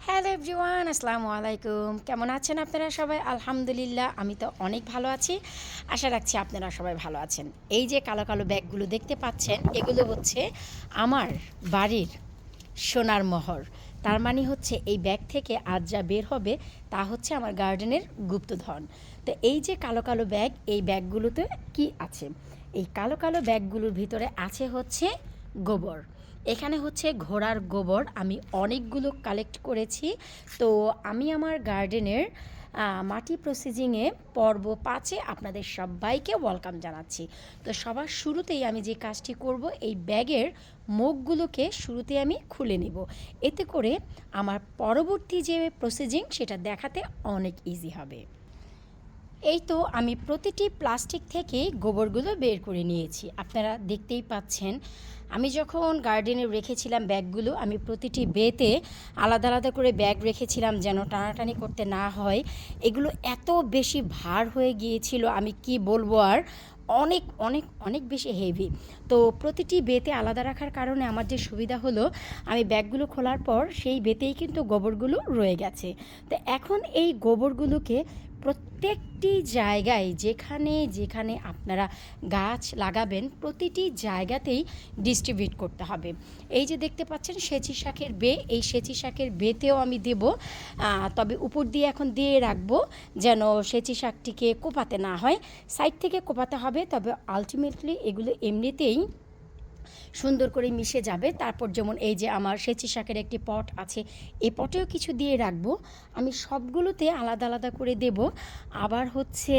Hello everyone, আসসালামু আলাইকুম। কেমন আছেন আপনারা সবাই? আলহামদুলিল্লাহ, আমি তো অনেক ভালো আছি। আশা রাখছি আপনারা সবাই ভালো আছেন। এই যে কালো কালো ব্যাগগুলো দেখতে পাচ্ছেন, এগুলো হচ্ছে আমার বাড়ির সোনার মোহর। তার মানে হচ্ছে এই ব্যাগ থেকে আজ যা বের হবে তা হচ্ছে আমার গার্ডেনের গুপ্তধন। তো এই যে কালো কালো ব্যাগ, এই ব্যাগগুলোতে কি আছে? এই কালো কালো ব্যাগগুলোর ভিতরে আছে হচ্ছে গোবর। এখানে হচ্ছে ঘোড়ার গোবর আমি অনেকগুলো কালেক্ট করেছি। তো আমি আমার গার্ডেনের মাটি প্রসেসিংয়ে পর্ব 5-এ আপনাদের সবাইকে ওয়েলকাম জানাচ্ছি। তো সবার শুরুতেই আমি যে কাজটি করব, এই ব্যাগের মুখগুলোকে শুরুতে আমি খুলে নেব। এতে করে আমার পরবর্তী যে প্রসেসিং সেটা দেখাতে অনেক ইজি হবে। এই তো আমি প্রতিটি প্লাস্টিক থেকেই গোবরগুলো বের করে নিয়েছি। আপনারা দেখতেই পাচ্ছেন, আমি যখন গার্ডেনে রেখেছিলাম ব্যাগগুলো, আমি প্রতিটি বেতে আলাদা আলাদা করে ব্যাগ রেখেছিলাম যেন টানাটানি করতে না হয়। এগুলো এত বেশি ভার হয়ে গিয়েছিল, আমি কি বলবো আর, অনেক অনেক অনেক বেশি হেভি। তো প্রতিটি বেতে আলাদা রাখার কারণে আমার যে সুবিধা হলো, আমি ব্যাগগুলো খোলার পর সেই বেতেই কিন্তু গোবরগুলো রয়ে গেছে। তো এখন এই গোবরগুলোকে প্রত্যেকটি জায়গায় যেখানে যেখানে আপনারা গাছ লাগাবেন প্রতিটি জায়গাতেই ডিস্ট্রিবিউট করতে হবে। এই যে দেখতে পাচ্ছেন সেচি শাকের বে, এই সেচি শাকের বেতেও আমি দেব, তবে উপর দিয়ে এখন দিয়ে রাখবো যেন সেচি শাকটিকে কোপাতে না হয়। সাইড থেকে কোপাতে হবে, তবে আলটিমেটলি এগুলো এমনিতেই সুন্দর করে মিশে যাবে। তারপর যেমন এই যে আমার সেচি শাকের একটি পট আছে, এই পটেও কিছু দিয়ে রাখবো। আমি সবগুলোতে আলাদা আলাদা করে দেব। আবার হচ্ছে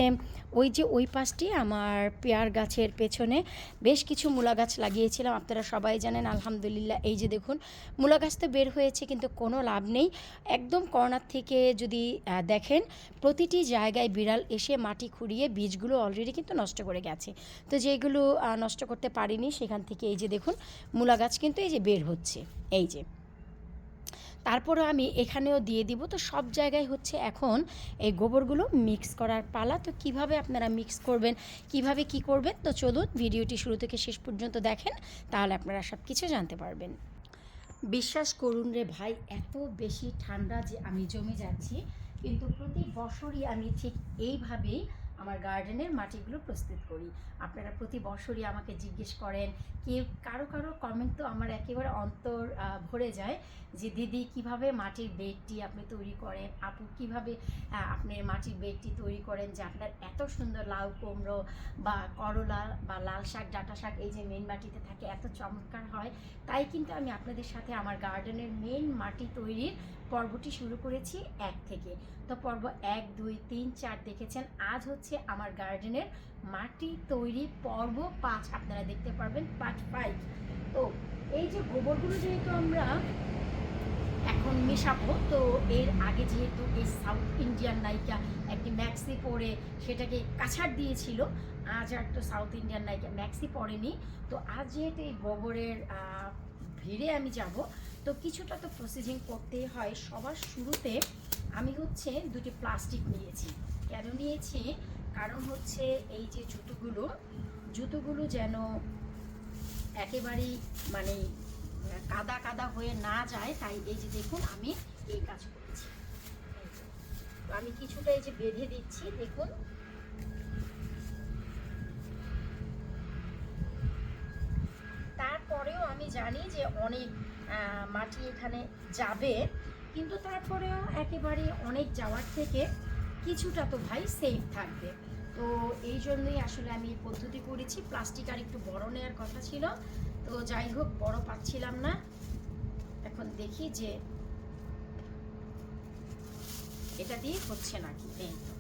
ওই যে ওই পাশটি আমার পেয়ার গাছের পেছনে বেশ কিছু মূলা গাছ লাগিয়েছিলাম, আপনারা সবাই জানেন। আলহামদুলিল্লাহ, এই যে দেখুন মূলা গাছ তো বের হয়েছে কিন্তু কোনো লাভ নেই। একদম কর্নার থেকে যদি দেখেন, প্রতিটি জায়গায় বিড়াল এসে মাটি খুঁড়িয়ে বীজগুলো অলরেডি কিন্তু নষ্ট করে গেছে। তো যেগুলো নষ্ট করতে পারিনি সেখান থেকে এই যে দেখুন মূলা গাছ কিন্তু এই যে বের হচ্ছে, এই যে। তারপরে আমি এখানেও দিয়ে দিব। তো সব জায়গায় হচ্ছে এখন এই গোবরগুলো মিক্স করার পালা। তো কিভাবে আপনারা মিক্স করবেন, কিভাবে কি করবেন, তো চলুন ভিডিওটি শুরু থেকে শেষ পর্যন্ত দেখেন, তাহলে আপনারা সব কিছু জানতে পারবেন। বিশ্বাস করুন রে ভাই, এত বেশি ঠান্ডা যে আমি জমে যাচ্ছি, কিন্তু প্রতি বছরই আমি ঠিক এইভাবেই আমার গার্ডেনের মাটিগুলো প্রস্তুত করি। আপনারা প্রতি বছরই আমাকে জিজ্ঞেস করেন, কেউ কারো কারো কমেন্ট তো আমার একেবারে অন্তর ভরে যায়, যে দিদি কিভাবে মাটির বেডটি আপনি তৈরি করেন, আপু কিভাবে আপনি মাটির বেডটি তৈরি করেন, যে আপনার এত সুন্দর লাউ কুমড়ো বা করলা বা লাল শাক ডাঁটা শাক এই যে মেন মাটিতে থাকে এত চমৎকার হয়। তাই কিন্তু আমি আপনাদের সাথে আমার গার্ডেনের মেন মাটি তৈরির পর্বটি শুরু করেছি 1 থেকে। তো পর্ব 1, 2, 3, 4 দেখেছেন। আজ হচ্ছে আমার গার্ডেনের মাটি তৈরি পর্ব 5, আপনারা দেখতে পারবেন পার্ট 5। তো এই যে গোবরগুলো যেহেতু আমরা এখন মেশাবো, তো এর আগে যেহেতু এই সাউথ ইন্ডিয়ান নায়িকা একটি ম্যাক্সি পরে সেটাকে কাছাড় দিয়েছিল, আজ আর তো সাউথ ইন্ডিয়ান নায়িকা ম্যাক্সি পরেনি। তো আজ যেহেতু এই গোবরের ভিড়ে আমি যাব, তো কিছুটা তো প্রসেসিং করতেই হয়। সবার শুরুতে আমি হচ্ছে দুটি প্লাস্টিক নিয়েছি। কেন নিয়েছি? কারণ হচ্ছে এই যে জুতোগুলো যেন একেবারেই মানে কাদা কাদা হয়ে না যায়, তাই এই যে দেখুন আমি এই কাজ করেছি। তো আমি কিছুটা এই যে বেঁধে দিচ্ছি, দেখুন। তারপরেও আমি জানি যে অনেক মাটি এখানে যাবে, কিন্তু তারপরেও একেবারে অনেক যাওয়ার থেকে কিছুটা তো ভাই সেফ থাকবে। তো এই জন্যই আসলে আমি এই পদ্ধতি করেছি। প্লাস্টিক আর একটু বড় নেওয়ার কথা ছিল, তো যাই হোক বড় পাচ্ছিলাম না। এখন দেখি যে এটা দিয়ে হচ্ছে নাকি। এই তো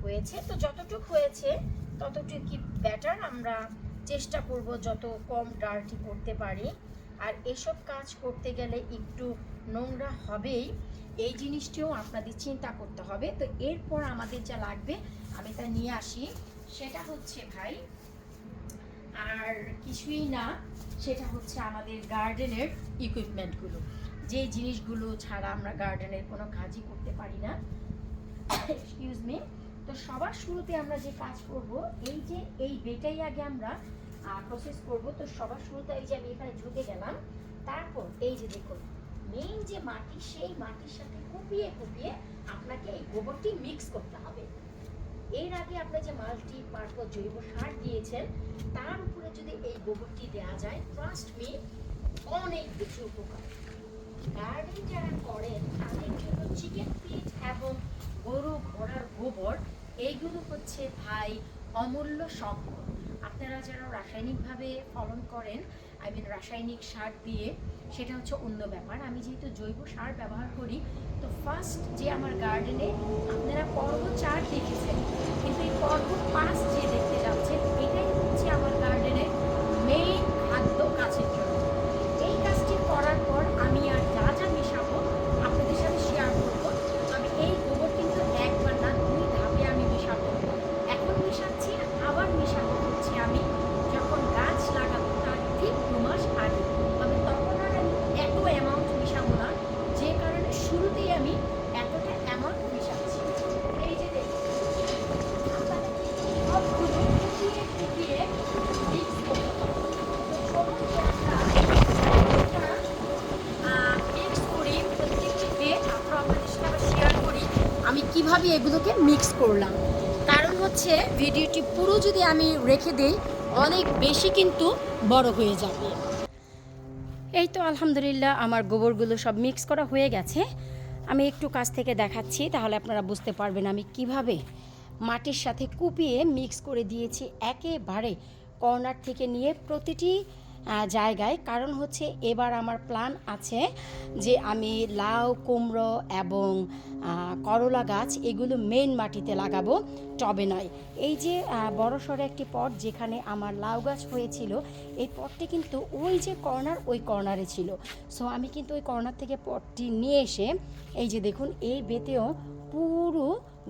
হয়েছে, তো যতটুকু হয়েছে ততটুকু ব্যাটার আমরা চেষ্টা করব যত কম ডার্টি করতে পারি। আর এসব কাজ করতে গেলে একটু নোংরা হবেই, এই জিনিসটিও আপনাদের চিন্তা করতে হবে। তো এরপর আমাদের যা লাগবে আমি তা নিয়ে আসি। সেটা হচ্ছে ভাই আর কিছুই না, সেটা হচ্ছে আমাদের গার্ডেনের ইকুইপমেন্টগুলো, যে জিনিসগুলো ছাড়া আমরা গার্ডেনের কোনো কাজই করতে পারি না। Excuse me. তো সবার শুরুতে আমরা যে কাজ করব, এই যে এই বেটাই আগে আমরা প্রসেস করব। তো সবার শুরুতে এই যে আমি এখানে ঢুকে গেলাম, তারপর এই যে দেখুন মেইন যে মাটি, সেই মাটির সাথে কুপিয়ে কুপিয়ে আপনাকে এই গোবরটি মিক্স করতে হবে। এর আগে আপনি যে মাল্টি পারপোজ জৈব সার দিয়েছেন তার উপরে যদি এই গোবরটি দেওয়া যায়, ট্রাস্ট মি, অনেক বেশি উপকার। গার্ডেন যারা করেন তাদের জন্য চিকেন পিট এবং গরু ঘোড়ার গোবর এইগুলো হচ্ছে ভাই অমূল্য সম্পদ। আপনারা যারা রাসায়নিকভাবে ফলন করেন, রাসায়নিক সার দিয়ে, সেটা হচ্ছে অন্য ব্যাপার। আমি যেহেতু জৈব সার ব্যবহার করি, তো ফার্স্ট যে আমার গার্ডেনে আপনারা পর্ব 4 দেখেছেন, কিন্তু এই পর্ব 5 যে দেখতে যাচ্ছেন, এটাই হচ্ছে আমার গার্ডেনের মেইন খাদ্য গাছের জন্য। এই কাজটি করার পর আমি আর যা যা মেশাবো আপনাদের সাথে শেয়ার করবো। তবে এই গোবর কিন্তু একবার না, 2 ধাপে আমি মেশাবো। এখন মেশাচ্ছি, আবার মেশাবো হচ্ছে আমি যখন গাছ লাগাবো তার ঠিক 2 মাস আগে। তবে তখন আর আমি এত অ্যামাউন্ট মেশাবো না, যে কারণে শুরুতেই আমি এতটা অ্যামাউন্ট মেশাচ্ছি। এই যে দেখুন, আপনাদেরকে সবগুলো ফুটিয়ে ফুটিয়ে মিক্স করতে হবে। মিক্স করি প্রত্যেকটি দিয়ে, তারপর আপনাদের সাথে আবার শেয়ার করি আমি কিভাবে এগুলোকে মিক্স করলাম। কারণ হচ্ছে ভিডিওটি পুরো যদি আমি রেখে দেই অনেক বেশি কিন্তু বড় হয়ে যাবে। এই তো আলহামদুলিল্লাহ আমার গোবরগুলো সব মিক্স করা হয়ে গেছে। আমি একটু কাছ থেকে দেখাচ্ছি, তাহলে আপনারা বুঝতে পারবেন আমি কিভাবে মাটির সাথে কুপিয়ে মিক্স করে দিয়েছি একেবারে কর্নার থেকে নিয়ে প্রতিটি জায়গায়। কারণ হচ্ছে এবার আমার প্ল্যান আছে যে আমি লাউ, কুমড়ো এবং করলা গাছ এগুলো মেন মাটিতে লাগাবো, টবে নয়। এই যে বড়সড় একটি পট যেখানে আমার লাউ গাছ হয়েছিল, এই পটটি কিন্তু ওই যে কর্নার, ওই কর্নারে ছিল। সো আমি কিন্তু ওই কর্নার থেকে পটটি নিয়ে এসে এই যে দেখুন এই বেতেও পুরো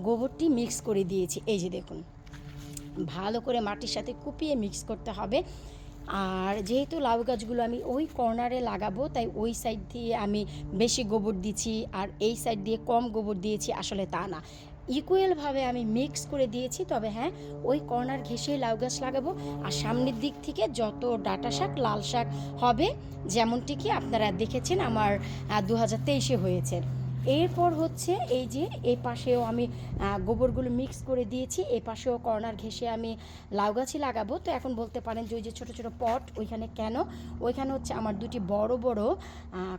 গোবরটি মিক্স করে দিয়েছি। এই যে দেখুন, ভালো করে মাটির সাথে কুপিয়ে মিক্স করতে হবে। আর যেহেতু লাউ গাছগুলো আমি ওই কর্নারে লাগাবো, তাই ওই সাইড দিয়ে আমি বেশি গোবর দিচ্ছি আর এই সাইড দিয়ে কম গোবর দিয়েছি, আসলে তা না, ইকুয়ালভাবে আমি মিক্স করে দিয়েছি। তবে হ্যাঁ, ওই কর্নার ঘেঁষেই লাউ গাছ লাগাবো। আর সামনের দিক থেকে যত ডাঁটা শাক, লাল শাক হবে, যেমনটি কি আপনারা দেখেছেন আমার 2023-এ হয়েছে। এরপর হচ্ছে এই যে এই পাশেও আমি গোবরগুলো মিক্স করে দিয়েছি, এই পাশেও কর্নার ঘেঁষে আমি লাউ গাছই লাগাবো। তো এখন বলতে পারেন যে ওই যে ছোটো ছোটো পট ওইখানে কেন? ওইখানে হচ্ছে আমার 2টি বড় বড়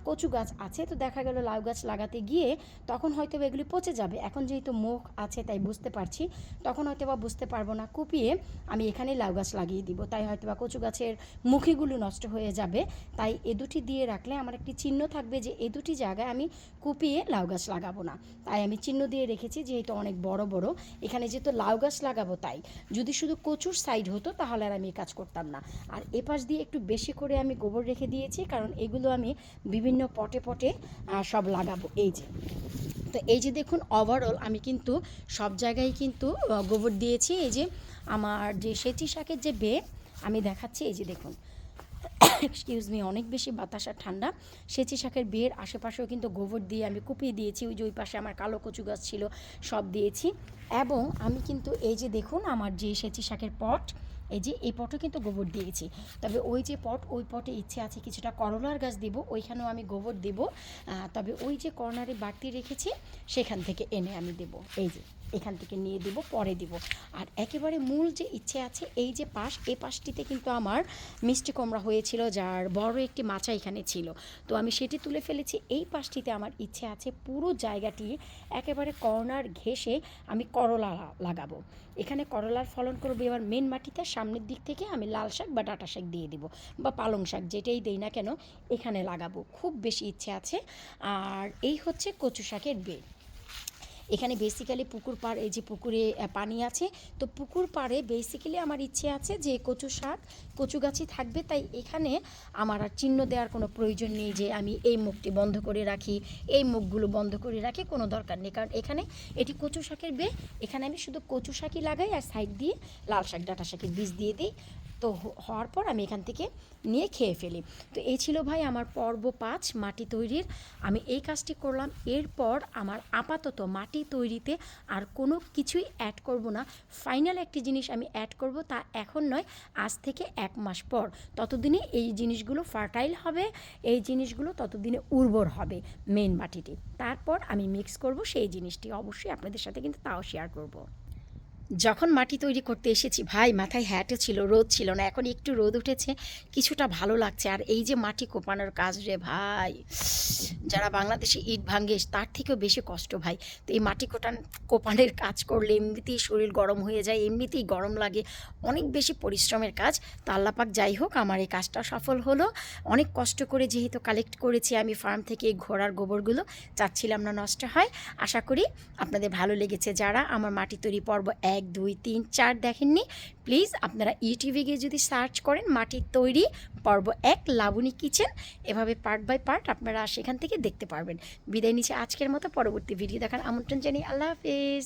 কচু গাছ আছে। তো দেখা গেল লাউ গাছ লাগাতে গিয়ে তখন হয়তো এগুলি পচে যাবে। এখন যেহেতু মুখ আছে তাই বুঝতে পারছি, তখন হয়তো বা বুঝতে পারবো না, কুপিয়ে আমি এখানেই লাউ গাছ লাগিয়ে দিব। তাই হয়তো বা কচু গাছের মুখিগুলো নষ্ট হয়ে যাবে। তাই এ দুটি দিয়ে রাখলে আমার একটি চিহ্ন থাকবে যে এই দুটি জায়গায় আমি কুপিয়ে লাউ গাছ লাগাবো না। তাই আমি চিহ্ন দিয়ে রেখেছি, যেহেতু অনেক বড় বড় এখানে যেহেতু লাউ গাছ লাগাবো। তাই যদি শুধু কচুর সাইড হতো তাহলে আর আমি এই কাজ করতাম না। আর এপাশ দিয়ে একটু বেশি করে আমি গোবর রেখে দিয়েছি, কারণ এগুলো আমি বিভিন্ন পটে পটে সব লাগাবো। এই যে, তো এই যে দেখুন ওভারঅল আমি কিন্তু সব জায়গায় কিন্তু গোবর দিয়েছি। এই যে আমার যে সেচি শাকের যে বে আমি দেখাচ্ছি, এই যে দেখুন, এক্সকিউজ মি, অনেক বেশি বাতাস আর ঠান্ডা। সেচি শাকের বের আশেপাশেও কিন্তু গোবর দিয়ে আমি কুপিয়ে দিয়েছি। ওই যে ওই পাশে আমার কালো কচু গাছ ছিল, সব দিয়েছি। এবং আমি কিন্তু এই যে দেখুন আমার যে সেচি শাকের পট, এই যে এই পটও কিন্তু গোবর দিয়েছি। তবে ওই যে পট, ওই পটে ইচ্ছে আছে কিছুটা করলার গাছ দেবো, ওইখানেও আমি গোবর দেব। তবে ওই যে কর্নারে বাড়তি রেখেছি সেখান থেকে এনে আমি দেব। এই যে এখান থেকে নিয়ে দেব, পরে দেব। আর একেবারে মূল যে ইচ্ছে আছে এই যে পাশ, এই পাশটিতে কিন্তু আমার মিষ্টি কুমড়া হয়েছিল, যার বড় একটি মাচা এখানে ছিল। তো আমি সেটি তুলে ফেলেছি। এই পাশটিতে আমার ইচ্ছে আছে পুরো জায়গাটি একেবারে কর্নার ঘেঁষে আমি করলা লাগাবো। এখানে করলার ফলন করবো এবার মেন মাটিতে। সামনের দিক থেকে আমি লাল শাক বা ডাঁটা শাক দিয়ে দিব, বা পালং শাক, যেটাই দেই না কেন এখানে লাগাবো, খুব বেশি ইচ্ছে আছে। আর এই হচ্ছে কচু শাকের বেল। এখানে বেসিক্যালি পুকুর পাড়, এই যে পুকুরে পানি আছে, তো পুকুর পাড়ে বেসিক্যালি আমার ইচ্ছে আছে যে কচু শাক, কচু গাছই থাকবে। তাই এখানে আমার আর চিহ্ন দেওয়ার কোনো প্রয়োজন নেই যে আমি এই মুখটি বন্ধ করে রাখি, এই মুখগুলো বন্ধ করে রাখি, কোনো দরকার নেই। কারণ এখানে এটি কচু শাকের বে, এখানে আমি শুধু কচু শাকই লাগাই আর সাইড দিয়ে লাল শাক, ডাঁটা শাকের বীজ দিয়ে দিই। তো হওয়ার পর আমি এখান থেকে নিয়ে খেয়ে ফেলি। তো এই ছিল ভাই আমার পর্ব 5 মাটি তৈরির। আমি এই কাজটি করলাম। এরপর আমার আপাতত মাটি তৈরিতে আর কোনো কিছুই অ্যাড করব না। ফাইনাল একটি জিনিস আমি অ্যাড করব, তা এখন নয়, আজ থেকে 1 মাস পর। ততদিনে এই জিনিসগুলো ফার্টাইল হবে, এই জিনিসগুলো ততদিনে উর্বর হবে মেন মাটিটি। তারপর আমি মিক্স করব সেই জিনিসটি, অবশ্যই আপনাদের সাথে কিন্তু তাও শেয়ার করব। যখন মাটি তৈরি করতে এসেছি ভাই, মাথায় হ্যাটও ছিল, রোদ ছিল না। এখন একটু রোদ উঠেছে, কিছুটা ভালো লাগছে। আর এই যে মাটি কোপানোর কাজ রে ভাই, যারা বাংলাদেশে ইট ভাঙে তার থেকেও বেশি কষ্ট ভাই। তো এই মাটি কোপানের কাজ করলে এমনিতেই শরীর গরম হয়ে যায়, এমনিতেই গরম লাগে, অনেক বেশি পরিশ্রমের কাজ। তো আল্লাহ পাক যাই হোক, আমার এই কাজটা সফল হলো। অনেক কষ্ট করে যেহেতু কালেক্ট করেছি আমি ফার্ম থেকে এই ঘোড়ার গোবরগুলো, চাচ্ছিলাম না নষ্ট হয়। আশা করি আপনাদের ভালো লেগেছে। যারা আমার মাটি তৈরি পর্ব 1, 2, 3, 4 দেখেননি, প্লিজ আপনারা ইউটিউবে গিয়ে যদি সার্চ করেন মাটির তৈরি পর্ব 1 লাবণী কিচেন, এভাবে পার্ট বাই পার্ট আপনারা সেখান থেকে দেখতে পারবেন। বিদায় নিচ্ছে আজকের মতো, পরবর্তী ভিডিও দেখার আমন্ত্রণ জানিয়ে আল্লাহ হাফেজ।